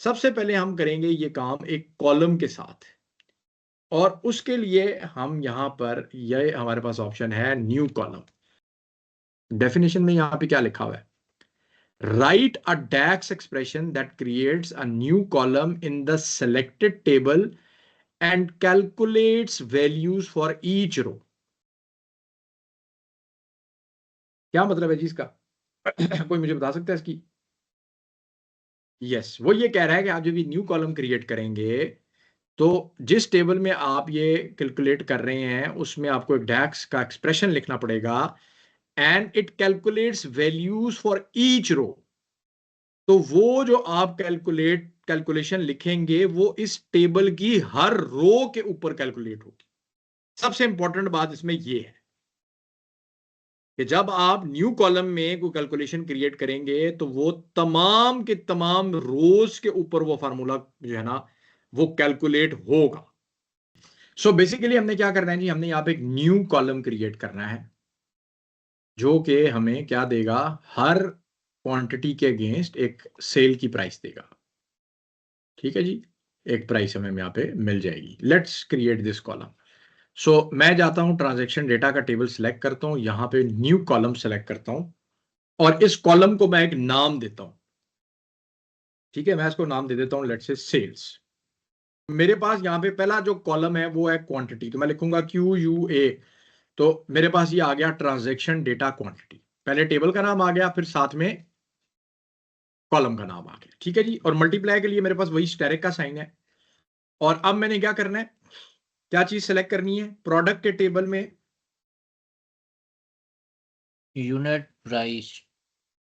सबसे पहले हम करेंगे ये काम एक कॉलम के साथ, और उसके लिए हम यहां पर ये हमारे पास ऑप्शन है न्यू कॉलम। डेफिनेशन में यहां पे क्या लिखा हुआ है? Write a DAX expression that creates a new column in the selected table and calculates values for each row. क्या मतलब है जी इसका? कोई मुझे बता सकता है इसकी? यस, वो ये कह रहा है कि आप जब ये न्यू कॉलम क्रिएट करेंगे तो जिस टेबल में आप ये कैलकुलेट कर रहे हैं उसमें आपको एक डैक्स का एक्सप्रेशन लिखना पड़ेगा, and it calculates values for each row. तो वो जो आप कैलकुलेशन लिखेंगे वो इस टेबल की हर रो के ऊपर कैलकुलेट होगी। सबसे इंपॉर्टेंट बात इसमें ये है कि जब आप न्यू कॉलम में कोई कैलकुलेशन क्रिएट करेंगे तो वो तमाम के तमाम रोज के ऊपर वो फार्मूला जो है ना वो कैलकुलेट होगा। सो बेसिकली हमने क्या करना है जी, हमने यहाँ पे एक न्यू कॉलम क्रिएट करना है जो कि हमें क्या देगा, हर क्वांटिटी के अगेंस्ट एक सेल की प्राइस देगा। ठीक है जी, एक प्राइस हमें यहाँ पे मिल जाएगी। Let's create this column. So मैं जाता हूं ट्रांजैक्शन डेटा का टेबल सेलेक्ट करता हूं, यहां पे न्यू कॉलम सेलेक्ट करता हूं और इस कॉलम को मैं एक नाम देता हूं। ठीक है, मैं इसको नाम दे देता हूं लेट्स से सेल्स। मेरे पास यहाँ पे पहला जो कॉलम है वो है क्वांटिटी, तो मैं लिखूंगा QUA। तो मेरे पास ये आ गया ट्रांजैक्शन डेटा क्वांटिटी। पहले टेबल का नाम आ गया, फिर साथ में कॉलम का नाम आ गया। ठीक है जी, और मल्टीप्लाई के लिए मेरे पास वही स्टेरिक का साइन है। और अब मैंने क्या करना है, क्या चीज सेलेक्ट करनी है प्रोडक्ट के टेबल में? Unit price,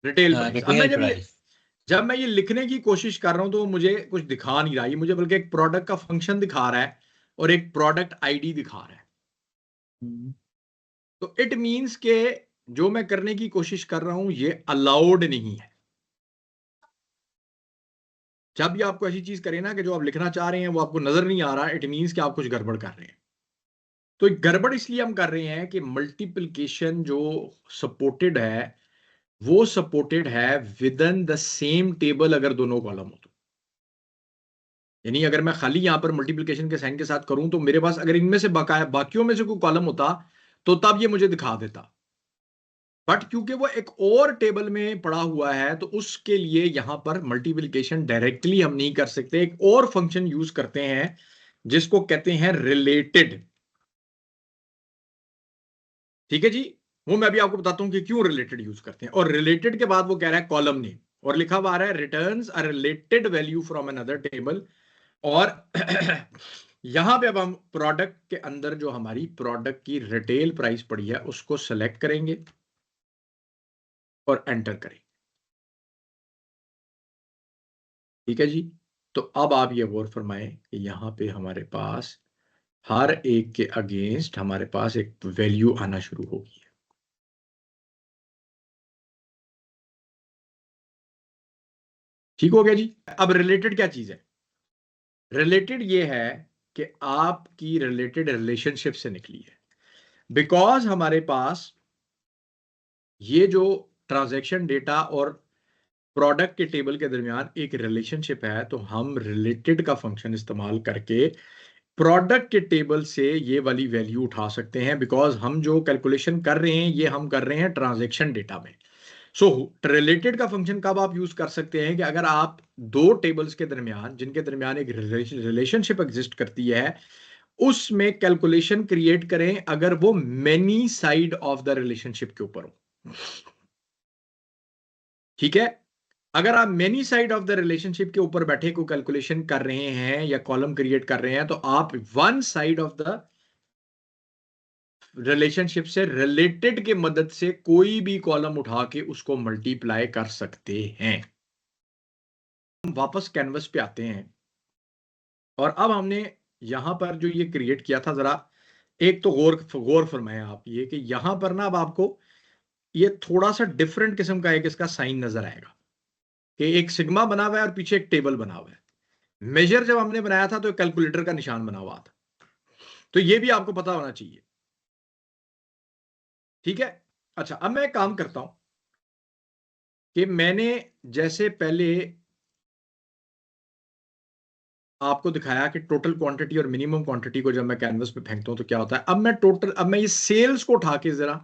retail price. अब मैं रिटेल प्राइस। जब मैं ये लिखने की कोशिश कर रहा हूं तो मुझे कुछ दिखा नहीं रहा, ये मुझे बल्कि एक प्रोडक्ट का फंक्शन दिखा रहा है और एक प्रोडक्ट आईडी दिखा रहा है। तो इट मींस के जो मैं करने की कोशिश कर रहा हूं ये अलाउड नहीं है। जब भी आपको ऐसी चीज करे ना कि जो आप लिखना चाह रहे हैं वो आपको नजर नहीं आ रहा, इट मींस कि आप कुछ गड़बड़ कर रहे हैं। तो गड़बड़ इसलिए हम कर रहे हैं कि मल्टीप्लिकेशन जो सपोर्टेड है वो सपोर्टेड है with in the same table अगर दोनों कॉलम हो तो। यानी अगर मैं खाली यहां पर मल्टीप्लिकेशन के साइन के साथ करूं तो मेरे पास अगर इनमें से बकाया बाकियों में से कोई कॉलम होता तो तब ये मुझे दिखा देता, बट क्योंकि वो एक और टेबल में पड़ा हुआ है तो उसके लिए यहां पर मल्टीप्लिकेशन डायरेक्टली हम नहीं कर सकते, एक और फंक्शन यूज करते हैं जिसको कहते हैं रिलेटेड। ठीक है जी, वो मैं भी आपको बताता हूं कि क्यों रिलेटेड यूज करते हैं। और रिलेटेड के बाद वो कह रहा है कॉलम नेम, और लिखा हुआ आ रहा है returns a related value from another table. और यहां पे अब हम प्रोडक्ट के अंदर जो हमारी प्रोडक्ट की रिटेल प्राइस पड़ी है उसको सेलेक्ट करेंगे और एंटर करेंगे। ठीक है जी, तो अब आप ये गौर फरमाएं कि यहां पे हमारे पास हर एक के अगेंस्ट हमारे पास एक वैल्यू आना शुरू होगी। ठीक हो गया जी। अब रिलेटेड क्या चीज है? रिलेटेड ये है कि आपकी रिलेटेड रिलेशनशिप से निकली है, बिकॉज हमारे पास ये जो ट्रांजैक्शन डेटा और प्रोडक्ट के टेबल के दरमियान एक रिलेशनशिप है, तो हम रिलेटेड का फंक्शन इस्तेमाल करके प्रोडक्ट के टेबल से ये वाली वैल्यू उठा सकते हैं, बिकॉज हम जो कैलकुलेशन कर रहे हैं ये हम कर रहे हैं ट्रांजैक्शन डेटा में। सो रिलेटेड का फंक्शन कब आप यूज कर सकते हैं कि अगर आप दो टेबल्स के दरमियान जिनके दरमियान एक रिलेशनशिप एग्जिस्ट करती है उसमें कैलकुलेशन क्रिएट करें अगर वो many side of the relationship के ऊपर हो। ठीक है, अगर आप many side of the relationship के ऊपर बैठे को कैलकुलेशन कर रहे हैं या कॉलम क्रिएट कर रहे हैं तो आप one side of the relationship से रिलेटेड के मदद से कोई भी कॉलम उठा के उसको मल्टीप्लाई कर सकते हैं। हम वापस कैनवस पे आते हैं और अब हमने यहां पर जो ये क्रिएट किया था, जरा एक तो गौर गौर फरमाएं आप ये कि यहां पर ना अब आपको ये थोड़ा सा डिफरेंट किस्म का एक इसका साइन नजर आएगा कि एक सिग्मा बना हुआ है और पीछे एक टेबल बना हुआ है। मेजर जब हमने बनाया था तो कैलकुलेटर का निशान बना हुआ था, तो ये भी आपको पता होना चाहिए। ठीक है, अच्छा अब मैं एक काम करता हूं कि मैंने जैसे पहले आपको दिखाया कि टोटल क्वांटिटी और मिनिमम क्वांटिटी को जब मैं कैनवस पे फेंकता हूं तो क्या होता है। अब मैं ये सेल्स को उठा के जरा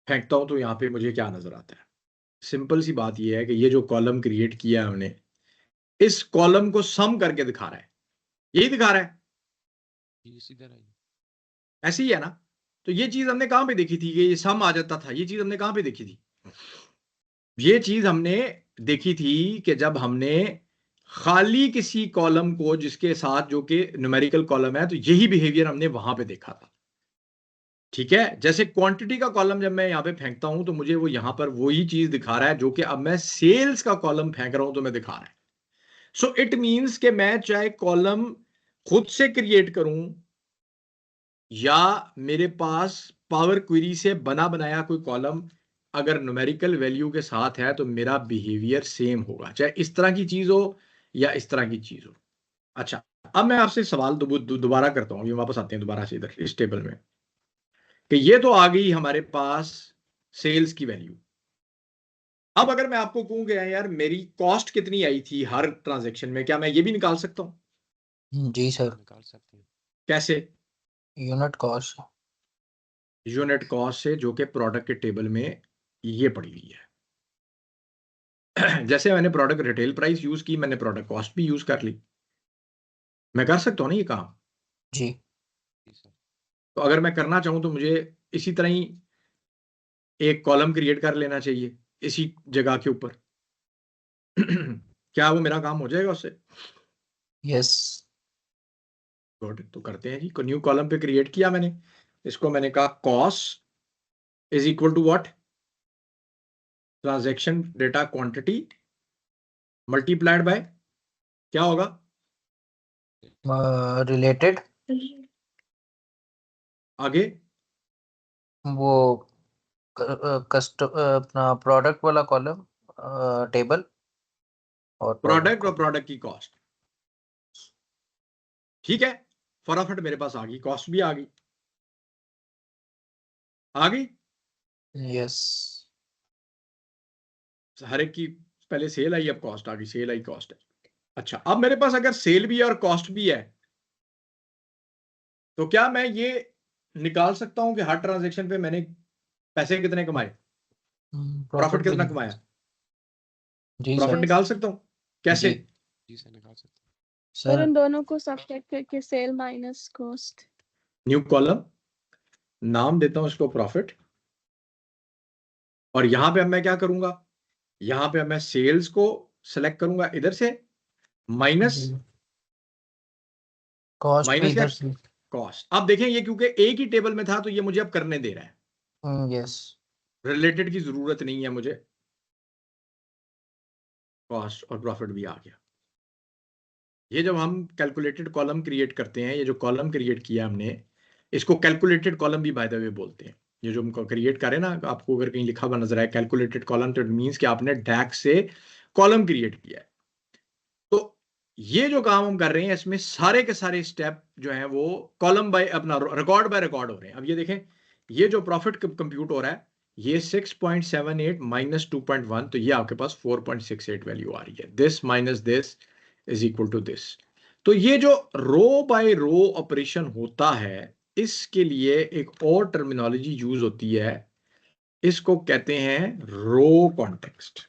फेंकता हूं तो यहाँ पे मुझे क्या नजर आता है। सिंपल सी बात ये है कि ये जो कॉलम क्रिएट किया है हमने, इस कॉलम को सम करके दिखा रहा है, यही दिखा रहा है, ऐसे ही है ना। तो ये चीज हमने कहां पे देखी थी कि ये सम आ जाता था, ये चीज हमने कहां पे देखी थी। ये चीज हमने देखी थी कि जब हमने खाली किसी कॉलम को जिसके साथ जो कि न्यूमेरिकल कॉलम है, तो यही बिहेवियर हमने वहां पे देखा था। ठीक है, जैसे क्वांटिटी का कॉलम जब मैं यहां पे फेंकता हूं तो मुझे वो यहां पर वही चीज दिखा रहा है जो कि अब मैं सेल्स का कॉलम फेंक रहा हूं तो मैं दिखा रहा है। सो इट मींस कि मैं चाहे कॉलम खुद से क्रिएट करूं या मेरे पास पावर क्वेरी से बना बनाया कोई कॉलम अगर न्यूमेरिकल वैल्यू के साथ है तो मेरा बिहेवियर सेम होगा, चाहे इस तरह की चीज हो या इस तरह की चीज हो। अच्छा, अब मैं आपसे सवाल दोबारा करता हूं, ये वापस आते हैं दोबारा से इधर इस टेबल में, कि ये तो आ गई हमारे पास सेल्स की वैल्यू। अब अगर मैं आपको कहूं कि यार मेरी कॉस्ट कितनी आई थी हर ट्रांजेक्शन में, क्या मैं ये भी निकाल सकता हूं। जी सर, निकाल सकते हैं। कैसे। Unit cost. यूनिट कॉस्ट से, जो कि प्रोडक्ट के टेबल में ये पड़ी हुई है। जैसे मैंने प्रोडक्ट रिटेल प्राइस यूज की, मैंने प्रोडक्ट कॉस्ट भी यूज कर ली, मैं कर सकता हूं ना ये काम। जी जी सर। तो अगर मैं करना चाहूं तो मुझे इसी तरह ही एक कॉलम क्रिएट कर लेना चाहिए इसी जगह के ऊपर। क्या वो मेरा काम हो जाएगा उससे। यस। गुड, तो करते हैं जी। न्यू कॉलम पे क्रिएट किया मैंने, इसको मैंने कहा cost is equal to what, transaction data quantity multiplied by क्या होगा, रिलेटेड आगे वो अपना प्रोडक्ट वाला कॉलम, टेबल और प्रोडक्ट और कॉलम। प्रोडक्ट की कॉस्ट। ठीक है, फटाफट मेरे पास आ गई, कॉस्ट भी आ गई, आ गई। यस। हर एक की पहले सेल आई, अब कॉस्ट आ गई, सेल आई कॉस्ट है। अच्छा, अब मेरे पास अगर सेल भी है और कॉस्ट भी है तो क्या मैं ये निकाल सकता हूं कि हर ट्रांजेक्शन पे मैंने पैसे कितने कमाए, प्रॉफिट प्रॉफिट भी कितना निकाल कमाया। जी प्रॉफिट सर। निकाल सकता हूं, कैसे। जी जी सर, निकाल सकते हैं। सर सर उन दोनों को सब्ट्रैक्ट करके sale minus cost. New column, नाम देता हूं इसको प्रॉफिट, और यहां पे अब मैं क्या करूंगा, यहां पे अब मैं सेल्स को सेलेक्ट करूंगा इधर से, माइनस कॉस्ट भी माइनस क्या, इधर से। कॉस्ट। अब देखें ये क्योंकि एक ही टेबल में था तो ये मुझे अब करने दे रहा है, यस। रिलेटेड की जरूरत नहीं है मुझे, कॉस्ट और प्रॉफिट भी आ गया। ये जब हम कैलकुलेटेड कॉलम क्रिएट करते हैं, ये जो कॉलम क्रिएट किया हमने, इसको कैलकुलेटेड कॉलम भी बाय द वे बोलते हैं। ये जो हम क्रिएट करें ना, आपको अगर कहीं लिखा हुआ नजर आए कैलकुलेटेड कॉलम, तो इट मींस कि आपने डैक्स से कॉलम क्रिएट किया है। तो ये जो काम हम कर रहे हैं इसमें सारे के सारे स्टेप जो हैं वो कॉलम बाय अपना रिकॉर्ड बाय रिकॉर्ड हो रहे हैं। अब ये देखें, ये जो प्रॉफिट कंप्यूट हो रहा है, ये 6.78 माइनस 2.1, तो ये आपके पास 4.68 वैल्यू आ रही है। This minus this is equal to this. तो ये जो रो बाय रो ऑपरेशन होता है, इसके लिए एक और टर्मिनोलॉजी यूज होती है, इसको कहते हैं रो कॉन्टेक्स्ट।